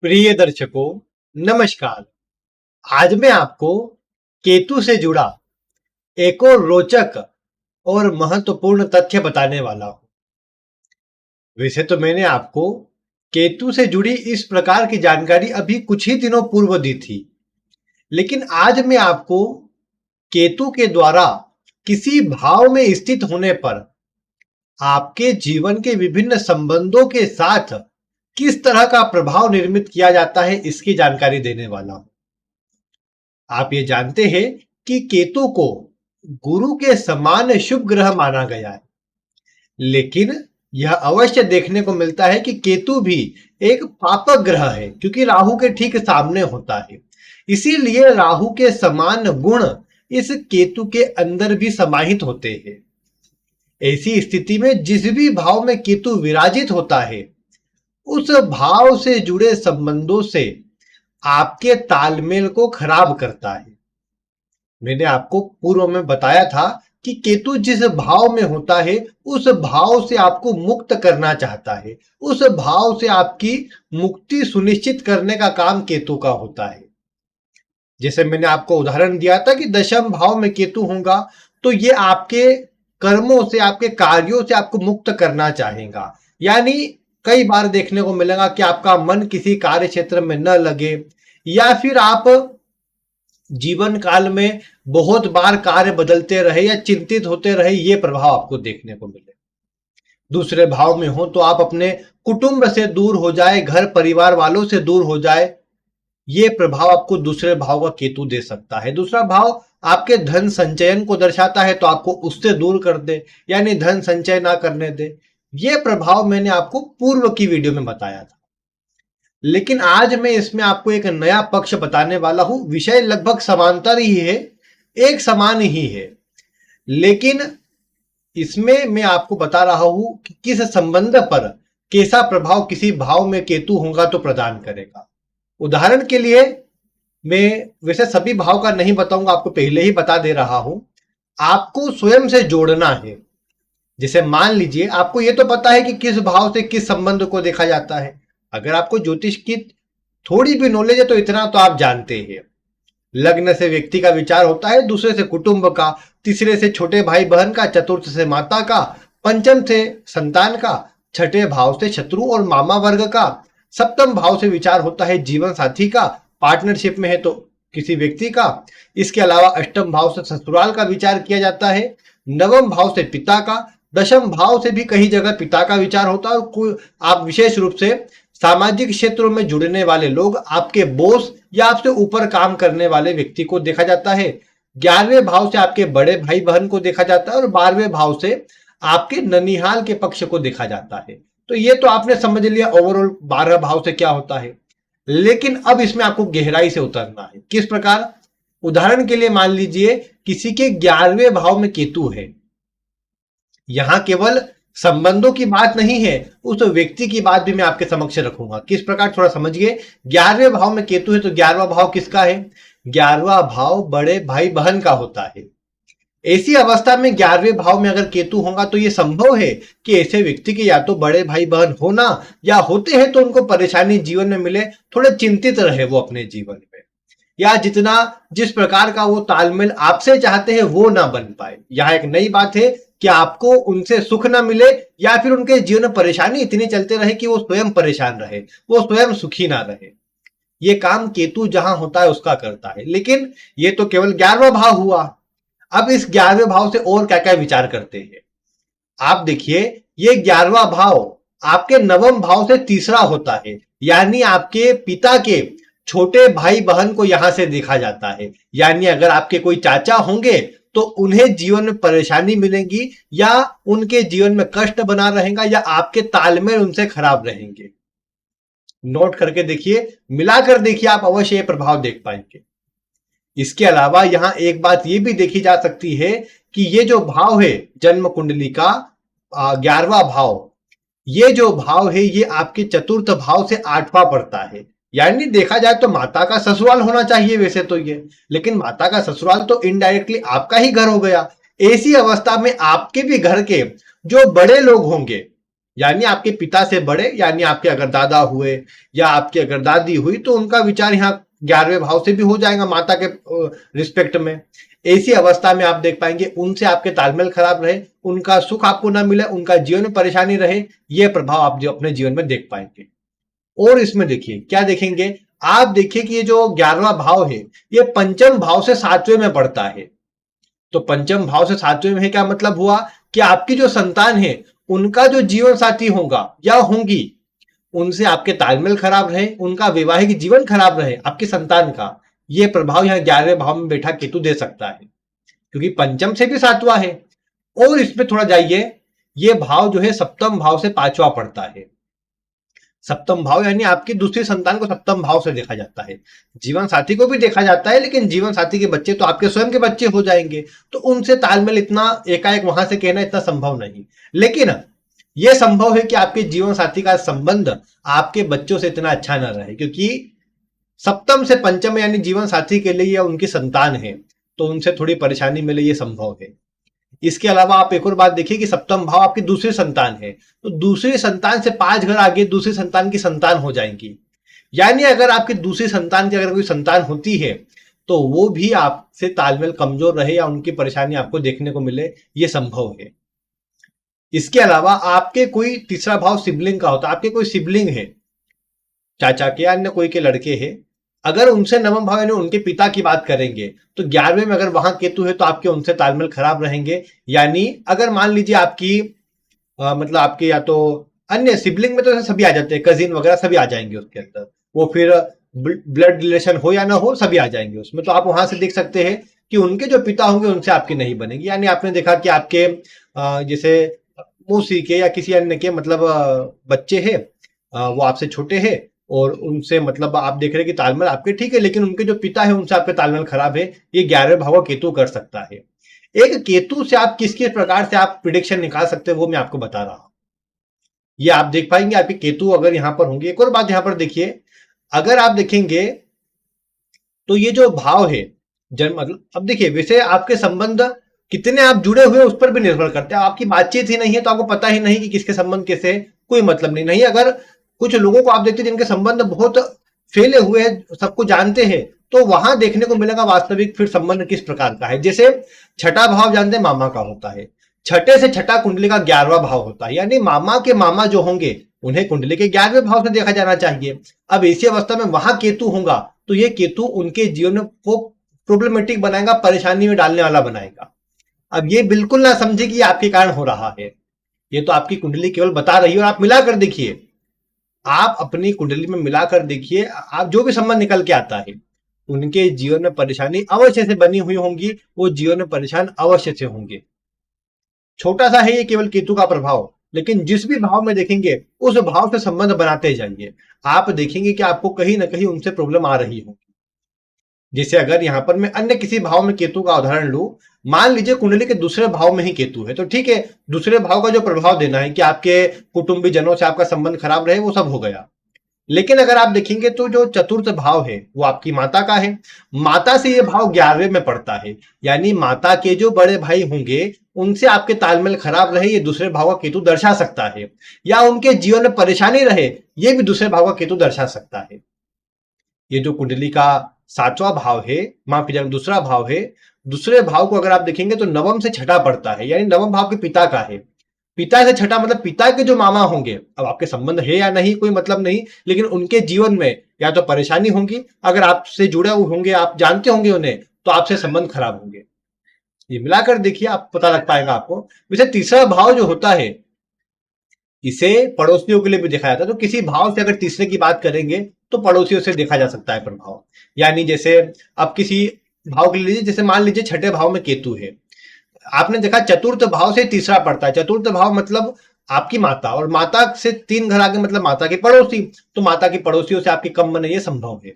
प्रिय दर्शकों, नमस्कार। आज मैं आपको केतु से जुड़ा एक और रोचक और महत्वपूर्ण तथ्य बताने वाला हूं। वैसे तो मैंने आपको केतु से जुड़ी इस प्रकार की जानकारी अभी कुछ ही दिनों पूर्व दी थी, लेकिन आज मैं आपको केतु के द्वारा किसी भाव में स्थित होने पर आपके जीवन के विभिन्न संबंधों के साथ किस तरह का प्रभाव निर्मित किया जाता है, इसकी जानकारी देने वाला हूं। आप ये जानते हैं कि केतु को गुरु के समान शुभ ग्रह माना गया है, लेकिन यह अवश्य देखने को मिलता है कि केतु भी एक पापक ग्रह है, क्योंकि राहु के ठीक सामने होता है। इसीलिए राहु के समान गुण इस केतु के अंदर भी समाहित होते हैं। ऐसी स्थिति में जिस भी भाव में केतु विराजित होता है, उस भाव से जुड़े संबंधों से आपके तालमेल को खराब करता है। मैंने आपको पूर्व में बताया था कि केतु जिस भाव में होता है, उस भाव से आपको मुक्त करना चाहता है। उस भाव से आपकी मुक्ति सुनिश्चित करने का काम केतु का होता है। जैसे मैंने आपको उदाहरण दिया था कि दशम भाव में केतु होगा, तो ये आपके कर्मों से, आपके कार्यों से आपको मुक्त करना चाहेगा। यानी कई बार देखने को मिलेगा कि आपका मन किसी कार्य क्षेत्र में न लगे, या फिर आप जीवन काल में बहुत बार कार्य बदलते रहे या चिंतित होते रहे, ये प्रभाव आपको देखने को मिले। दूसरे भाव में हो तो आप अपने कुटुंब से दूर हो जाए, घर परिवार वालों से दूर हो जाए, ये प्रभाव आपको दूसरे भाव का केतु दे सकता है। दूसरा भाव आपके धन संचयन को दर्शाता है, तो आपको उससे दूर कर दे, यानी धन संचय ना करने दे। ये प्रभाव मैंने आपको पूर्व की वीडियो में बताया था, लेकिन आज मैं इसमें आपको एक नया पक्ष बताने वाला हूं। विषय लगभग समांतर ही है, एक समान ही है, लेकिन इसमें मैं आपको बता रहा हूं कि किस संबंध पर कैसा प्रभाव किसी भाव में केतु होगा तो प्रदान करेगा। उदाहरण के लिए मैं वैसे सभी भाव का नहीं बताऊंगा, आपको पहले ही बता दे रहा हूं। आपको स्वयं से जोड़ना है। जैसे मान लीजिए आपको यह तो पता है कि किस भाव से किस संबंध को देखा जाता है। अगर आपको ज्योतिष की थोड़ी भी नॉलेज है तो इतना तो आप जानते हैं। लग्न से व्यक्ति का विचार होता है, दूसरे से कुटुंब का, तीसरे से छोटे भाई बहन का, चतुर्थ से माता का, पंचम से संतान का, छठे भाव से शत्रु और मामा वर्ग का, सप्तम भाव से विचार होता है जीवन साथी का, पार्टनरशिप में है तो किसी व्यक्ति का। इसके अलावा अष्टम भाव से ससुराल का विचार किया जाता है, नवम भाव से पिता का, दशम भाव से भी कई जगह पिता का विचार होता है। और आप विशेष रूप से सामाजिक क्षेत्रों में जुड़ने वाले लोग, आपके बॉस या आपसे ऊपर काम करने वाले व्यक्ति को देखा जाता है। 11वें भाव से आपके बड़े भाई बहन को देखा जाता है और 12वें भाव से आपके ननिहाल के पक्ष को देखा जाता है। तो ये तो आपने समझ लिया ओवरऑल 12 भाव से क्या होता है, लेकिन अब इसमें आपको गहराई से उतरना है। किस प्रकार? उदाहरण के लिए मान लीजिए किसी के 11वें भाव में केतु है। यहां केवल संबंधों की बात नहीं है, उस व्यक्ति की बात भी मैं आपके समक्ष रखूंगा। किस प्रकार, थोड़ा समझिए। 11वें भाव में केतु है तो 11वां भाव किसका है? 11वां भाव बड़े भाई बहन का होता है। ऐसी अवस्था में 11वें भाव में अगर केतु होगा तो यह संभव है कि ऐसे व्यक्ति के या तो बड़े भाई बहन होना, या होते हैं तो उनको परेशानी जीवन में मिले, थोड़े चिंतित रहे वो अपने जीवन में, या जिस प्रकार का वो तालमेल आपसे चाहते हैं वो ना बन पाए। यहां एक नई बात है कि आपको उनसे सुख ना मिले, या फिर उनके जीवन में परेशानी इतनी चलते रहे कि वो स्वयं परेशान रहे, वो स्वयं सुखी ना रहे। ये काम केतु जहां होता है उसका करता है। लेकिन ये तो केवल 11वां भाव हुआ। अब इस 11वें भाव से और क्या क्या विचार करते हैं आप देखिए। ये 11वां भाव आपके नवम भाव से तीसरा होता है, यानी आपके पिता के छोटे भाई बहन को यहां से देखा जाता है। यानी अगर आपके कोई चाचा होंगे तो उन्हें जीवन में परेशानी मिलेगी, या उनके जीवन में कष्ट बना रहेगा, या आपके तालमेल उनसे खराब रहेंगे। नोट करके देखिए, मिलाकर देखिए, आप अवश्य ये प्रभाव देख पाएंगे। इसके अलावा यहां एक बात यह भी देखी जा सकती है कि ये जो भाव है जन्म कुंडली का 11वां भाव, ये जो भाव है ये आपके चतुर्थ भाव से 8वां पड़ता है। यानी देखा जाए तो माता का ससुराल होना चाहिए वैसे तो ये, लेकिन माता का ससुराल तो इनडायरेक्टली आपका ही घर हो गया। ऐसी अवस्था में आपके भी घर के जो बड़े लोग होंगे, यानी आपके पिता से बड़े, यानी आपके अगर दादा हुए या आपकी अगर दादी हुई तो उनका विचार यहाँ 11वें भाव से भी हो जाएगा माता के रिस्पेक्ट में। ऐसी अवस्था में आप देख पाएंगे उनसे आपके तालमेल खराब रहे, उनका सुख आपको ना मिले, उनका जीवन में परेशानी रहे, यह प्रभाव आप जो अपने जीवन में देख पाएंगे। और इसमें देखिए क्या देखेंगे आप, देखिए कि ये जो 11वां भाव है ये पंचम भाव से 7वें में पड़ता है। तो पंचम भाव से 7वें में क्या मतलब हुआ कि आपकी जो संतान है उनका जो जीवन साथी होगा या होंगी, उनसे आपके तालमेल खराब रहे, उनका वैवाहिक जीवन खराब रहे आपकी संतान का, यह प्रभाव यहाँ 11वें भाव में बैठा केतु दे सकता है, क्योंकि पंचम से भी 7वां है। और इसमें थोड़ा जाइए, यह भाव जो है सप्तम भाव से 5वां पड़ता है। सप्तम भाव यानी आपकी दूसरी संतान को सप्तम भाव से देखा जाता है। जीवन साथी को भी देखा जाता है, लेकिन जीवन साथी के बच्चे तो आपके स्वयं के बच्चे हो जाएंगे, तो उनसे तालमेल इतना एकाएक वहां से कहना इतना संभव नहीं। लेकिन यह संभव है कि आपके जीवन साथी का संबंध आपके बच्चों से इतना अच्छा ना रहे, क्योंकि सप्तम से पंचम यानी जीवन साथी के लिए या उनकी संतान है, तो उनसे थोड़ी परेशानी मिले, ये संभव है। इसके अलावा आप एक और बात देखिए कि सप्तम भाव आपकी दूसरी संतान है, तो दूसरी संतान से 5 घर आगे दूसरी संतान की संतान हो जाएंगी। यानी अगर आपकी दूसरी संतान की अगर कोई संतान होती है तो वो भी आपसे तालमेल कमजोर रहे या उनकी परेशानी आपको देखने को मिले, ये संभव है। इसके अलावा आपके कोई तीसरा भाव सिबलिंग का होता है, आपके कोई सिबलिंग है, चाचा के या अन्य कोई के लड़के हैं, अगर उनसे नवम भाव यानी उनके पिता की बात करेंगे तो 11वें में अगर वहां केतु है तो आपके उनसे तालमेल खराब रहेंगे। यानी अगर मान लीजिए आपकी मतलब आपके या तो अन्य सिबलिंग में तो सभी आ जाते हैं, कजिन वगैरह सभी आ जाएंगे उसके अंदर, वो फिर ब्लड रिलेशन हो या ना हो सभी आ जाएंगे उसमें। तो आप वहां से देख सकते हैं कि उनके जो पिता होंगे उनसे आपकी नहीं बनेगी। यानी आपने देखा कि आपके जैसे मौसी के या किसी अन्य के मतलब बच्चे हैं, वो आपसे छोटे हैं और उनसे मतलब आप देख रहे हैं कि तालमेल आपके ठीक है, लेकिन उनके जो पिता है उनसे आपके तालमेल खराब है, ये 11वें भाव का केतु कर सकता है। एक केतु से आप किस किस प्रकार से आप प्रिडिक्शन निकाल सकते हैं वो मैं आपको बता रहा हूं, ये आप देख पाएंगे आपके केतु अगर यहां पर होंगे। एक और बात यहां पर देखिए, अगर आप देखेंगे तो ये जो भाव है जन्म, मतलब अब देखिए वैसे आपके संबंध कितने आप जुड़े हुए उस पर भी निर्भर करते हैं। आपकी बातचीत ही नहीं है तो आपको पता ही नहीं कि किसके संबंध कैसे, कोई मतलब नहीं। अगर कुछ लोगों को आप देखते हैं जिनके संबंध बहुत फैले हुए हैं, सबको जानते हैं, तो वहां देखने को मिलेगा वास्तविक फिर संबंध किस प्रकार का है। जैसे छठा भाव जानते हैं मामा का होता है, छठे से छठा कुंडली का 11वां भाव होता है, यानी मामा के मामा जो होंगे उन्हें कुंडली के 11वें भाव से देखा जाना चाहिए। अब ऐसी अवस्था में वहां केतु होगा तो ये केतु उनके जीवन को प्रॉब्लमेटिक बनाएगा, परेशानी में डालने वाला बनाएगा। अब ये बिल्कुल ना समझे कि आपके कारण हो रहा है, ये तो आपकी कुंडली केवल बता रही है। और आप मिलाकर देखिए, आप अपनी कुंडली में मिलाकर देखिए, आप जो भी संबंध निकल के आता है उनके जीवन में परेशानी अवश्य से बनी हुई होंगी, वो जीवन में परेशान अवश्य से होंगे। छोटा सा है ये केवल केतु का प्रभाव, लेकिन जिस भी भाव में देखेंगे उस भाव से संबंध बनाते जाइए, आप देखेंगे कि आपको कहीं ना कहीं उनसे प्रॉब्लम आ रही होगी। जैसे अगर यहां पर मैं अन्य किसी भाव में केतु का उदाहरण लूं, मान लीजिए कुंडली के दूसरे भाव में ही केतु है, तो ठीक है, दूसरे भाव का जो प्रभाव देना है कि आपके कुटुंबी जनों से आपका संबंध खराब रहे, वो सब हो गया। लेकिन अगर आप देखेंगे तो जो चतुर्थ भाव है वो आपकी माता का है, माता से ये भाव 11वें में पड़ता है, यानी माता के जो बड़े भाई होंगे उनसे आपके तालमेल खराब रहे, ये दूसरे भाव का केतु दर्शा सकता है। या उनके जीवन में परेशानी रहे, ये भी दूसरे भाव का केतु दर्शा सकता है। ये जो कुंडली का 7वां भाव है, माफ कीजिएगा दूसरा भाव है, दूसरे भाव को अगर आप देखेंगे तो नवम से छठा पड़ता है, यानी नवम भाव के पिता का है। पिता से छठा मतलब पिता के जो मामा होंगे, अब आपके संबंध है या नहीं कोई मतलब नहीं, लेकिन उनके जीवन में या तो परेशानी होंगी, अगर आपसे जुड़े हुए होंगे, आप जानते होंगे उन्हें, तो आपसे संबंध खराब होंगे। ये मिलाकर देखिए, आप पता लग पाएगा आपको। वैसे तीसरा भाव जो होता है इसे पड़ोसियों के लिए भी देखा जाता है, तो किसी भाव से अगर तीसरे की बात करेंगे तो पड़ोसियों से देखा जा सकता है प्रभाव। यानी जैसे अब किसी भाव के लिए, जैसे मान लीजिए छठे भाव में केतु है, आपने देखा चतुर्थ भाव से तीसरा पड़ता है, चतुर्थ भाव मतलब आपकी माता, और माता से 3 घर आगे मतलब माता के पड़ोसी, तो माता की पड़ोसियों से आपकी कम बने, ये संभव है।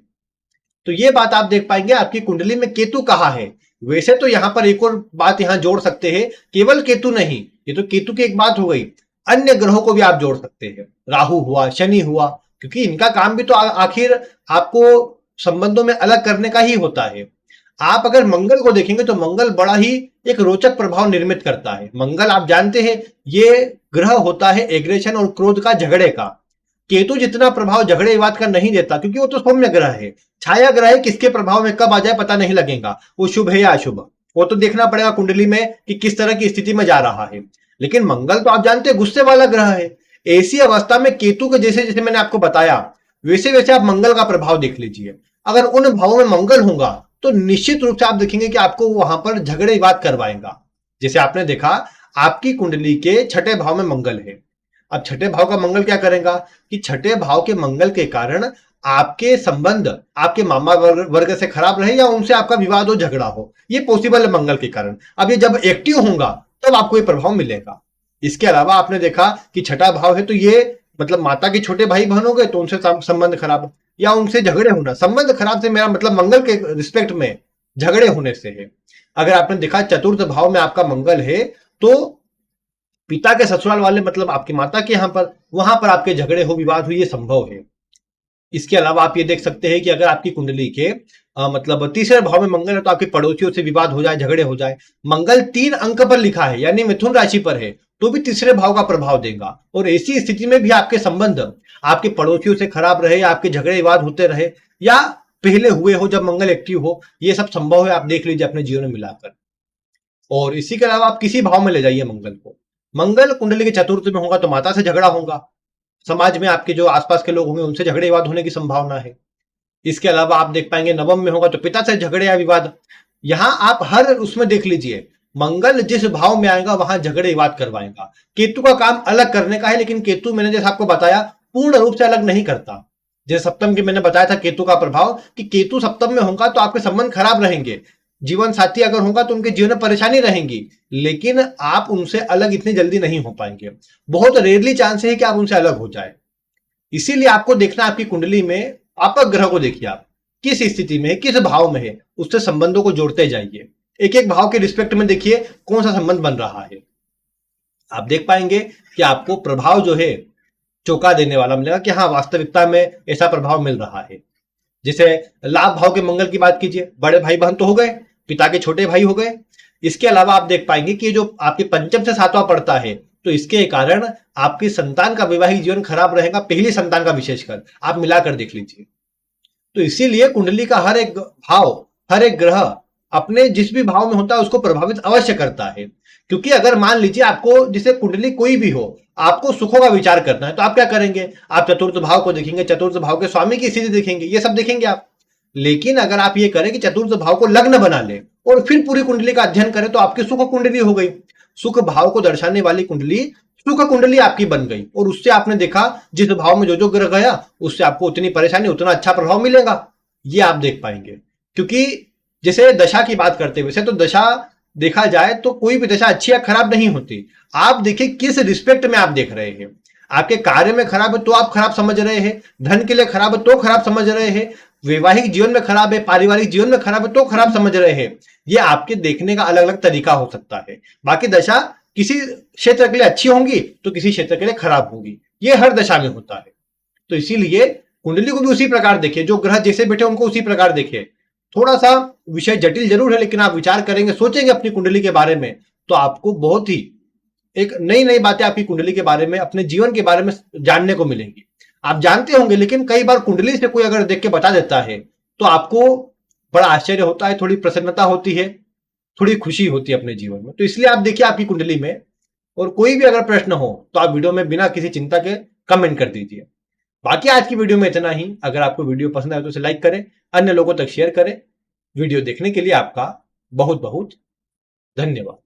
तो ये बात आप देख पाएंगे आपकी कुंडली में केतु कहाँ है। वैसे तो यहां पर एक और बात यहां जोड़ सकते हैं, केवल केतु नहीं, ये तो केतु की एक बात हो गई, अन्य ग्रहों को भी आप जोड़ सकते हैं, राहु हुआ, शनि हुआ, क्योंकि इनका काम भी तो आखिर आपको संबंधों में अलग करने का ही होता है। आप अगर मंगल को देखेंगे तो मंगल बड़ा ही एक रोचक प्रभाव निर्मित करता है। मंगल आप जानते हैं ये ग्रह होता है एग्रेशन और क्रोध का, झगड़े का। केतु जितना प्रभाव झगड़े विवाद का नहीं देता, क्योंकि वो तो सौम्य ग्रह है, छाया ग्रह है, किसके प्रभाव में कब आ जाए पता नहीं लगेगा, वो शुभ है या अशुभ, वो तो देखना पड़ेगा कुंडली में कि किस तरह की स्थिति में जा रहा है। लेकिन मंगल तो आप जानते हैं गुस्से वाला ग्रह है। ऐसी अवस्था में केतु के जैसे जैसे मैंने आपको बताया वैसे वैसे आप मंगल का प्रभाव देख लीजिए। अगर उन भावों में मंगल होगा तो निश्चित रूप से आप देखेंगे कि आपको वहां पर झगड़े विवाद करवाएगा। जैसे आपने देखा आपकी कुंडली के छठे भाव में मंगल है। अब छठे भाव का मंगल क्या करेगा कि छठे भाव के मंगल के कारण आपके संबंध आपके मामा वर्ग से खराब रहे या उनसे आपका विवाद हो, झगड़ा हो, ये पॉसिबल है मंगल के कारण। अब ये जब एक्टिव होगा तब आपको ये प्रभाव मिलेगा। इसके अलावा आपने देखा कि छठा भाव है तो ये मतलब माता के छोटे भाई बहन हो गए तो उनसे संबंध खराब या उनसे झगड़े होना। संबंध खराब से मेरा मतलब मंगल के रिस्पेक्ट में झगड़े होने से है। अगर आपने देखा चतुर्थ भाव में आपका मंगल है तो पिता के ससुराल वाले मतलब आपकी माता के यहां पर वहां पर आपके झगड़े हो, विवाद हो, ये संभव है। इसके अलावा आप ये देख सकते हैं कि अगर आपकी कुंडली के मतलब तीसरे भाव में मंगल है तो आपके पड़ोसियों से विवाद हो जाए, झगड़े हो जाए। मंगल 3 अंक पर लिखा है यानी मिथुन राशि पर है तो भी तीसरे भाव का प्रभाव देगा। और ऐसी स्थिति में भी आपके संबंध आपके पड़ोसियों से खराब रहे, आपके झगड़े विवाद होते रहे या पहले हुए हो जब मंगल एक्टिव हो, ये सब संभव है। आप देख लीजिए अपने जीवन में मिलाकर। और इसी के अलावा आप किसी भाव में ले जाइए मंगल को, मंगल कुंडली के चतुर्थ में होगा तो माता से झगड़ा होगा, समाज में आपके जो आसपास के लोग होंगे उनसे झगड़े विवाद होने की संभावना है। इसके अलावा आप देख पाएंगे नवम में होगा तो पिता से झगड़े या विवाद। यहां आप हर उसमें देख लीजिए मंगल जिस भाव में आएगा वहां झगड़े विवाद करवाएगा। केतु का काम अलग करने का है, लेकिन केतु मैंने जैसे आपको बताया पूर्ण रूप से अलग नहीं करता। जैसे सप्तम की मैंने बताया था केतु का प्रभाव कि केतु सप्तम में होगा तो आपके संबंध खराब रहेंगे, जीवन साथी अगर होगा तो उनके जीवन में परेशानी रहेंगी, लेकिन आप उनसे अलग इतनी जल्दी नहीं हो पाएंगे। बहुत रेयरली चांस है कि आप उनसे अलग हो जाए। इसीलिए आपको देखना आपकी कुंडली में पापक ग्रह को देखिए, आप किस स्थिति में है, किस भाव में है, उससे संबंधों को जोड़ते जाइए। एक एक भाव के रिस्पेक्ट में देखिए कौन सा संबंध बन रहा है। आप देख पाएंगे कि आपको प्रभाव जो है चौंका देने वाला मिलेगा कि हाँ वास्तविकता में ऐसा प्रभाव मिल रहा है। जैसे लाभ भाव के मंगल की बात कीजिए, बड़े भाई बहन तो हो गए, पिता के छोटे भाई हो गए। इसके अलावा आप देख पाएंगे कि जो आपके पंचम से सातवां पड़ता है तो इसके कारण आपकी संतान का वैवाहिक जीवन खराब रहेगा, पहली संतान का विशेषकर आप मिलाकर देख लीजिए। तो इसीलिए कुंडली का हर एक भाव, हर एक ग्रह अपने जिस भी भाव में होता है उसको प्रभावित अवश्य करता है। क्योंकि अगर मान लीजिए आपको जैसे कुंडली कोई भी हो, आपको सुखों का विचार करना है तो आप क्या करेंगे, आप चतुर्थ भाव को देखेंगे, चतुर्थ भाव के स्वामी की स्थिति देखेंगे, ये सब देखेंगे आप। लेकिन अगर आप ये करें कि चतुर्थ भाव को लग्न बना ले और फिर पूरी कुंडली का अध्ययन करें तो आपकी सुख कुंडली हो गई। सुख भाव को दर्शाने वाली कुंडली सुख कुंडली आपकी बन गई और उससे आपने देखा जिस भाव में जो ग्रह गया उससे आपको उतनी परेशानी उतना अच्छा प्रभाव मिलेगा, ये आप देख पाएंगे। क्योंकि जैसे दशा की बात करते वैसे तो दशा देखा जाए तो कोई भी दशा अच्छी या खराब नहीं होती। आप देखिए किस रिस्पेक्ट में आप देख रहे हैं। आपके कार्य में खराब है तो आप खराब समझ रहे हैं, धन के लिए खराब है तो खराब समझ रहे हैं, वैवाहिक जीवन में खराब है, पारिवारिक जीवन में खराब है तो खराब समझ रहे हैं। ये आपके देखने का अलग अलग तरीका हो सकता है। बाकी दशा किसी क्षेत्र के लिए अच्छी होंगी तो किसी क्षेत्र के लिए खराब होंगी, ये हर दशा में होता है। तो इसीलिए कुंडली को भी उसी प्रकार देखिए, जो ग्रह जैसे बैठे उनको उसी प्रकार देखिए। थोड़ा सा विषय जटिल जरूर है लेकिन आप विचार करेंगे, सोचेंगे अपनी कुंडली के बारे में तो आपको बहुत ही एक नई नई बातें आपकी कुंडली के बारे में, अपने जीवन के बारे में जानने को मिलेंगी। आप जानते होंगे लेकिन कई बार कुंडली से कोई अगर देख के बता देता है तो आपको बड़ा आश्चर्य होता है, थोड़ी प्रसन्नता होती है, थोड़ी खुशी होती है अपने जीवन में। तो इसलिए आप देखिए आपकी कुंडली में, और कोई भी अगर प्रश्न हो तो आप वीडियो में बिना किसी चिंता के कमेंट कर दीजिए। बाकी आज की वीडियो में इतना ही। अगर आपको वीडियो पसंद आए तो उसे लाइक करें, अन्य लोगों तक शेयर करें। वीडियो देखने के लिए आपका बहुत बहुत धन्यवाद।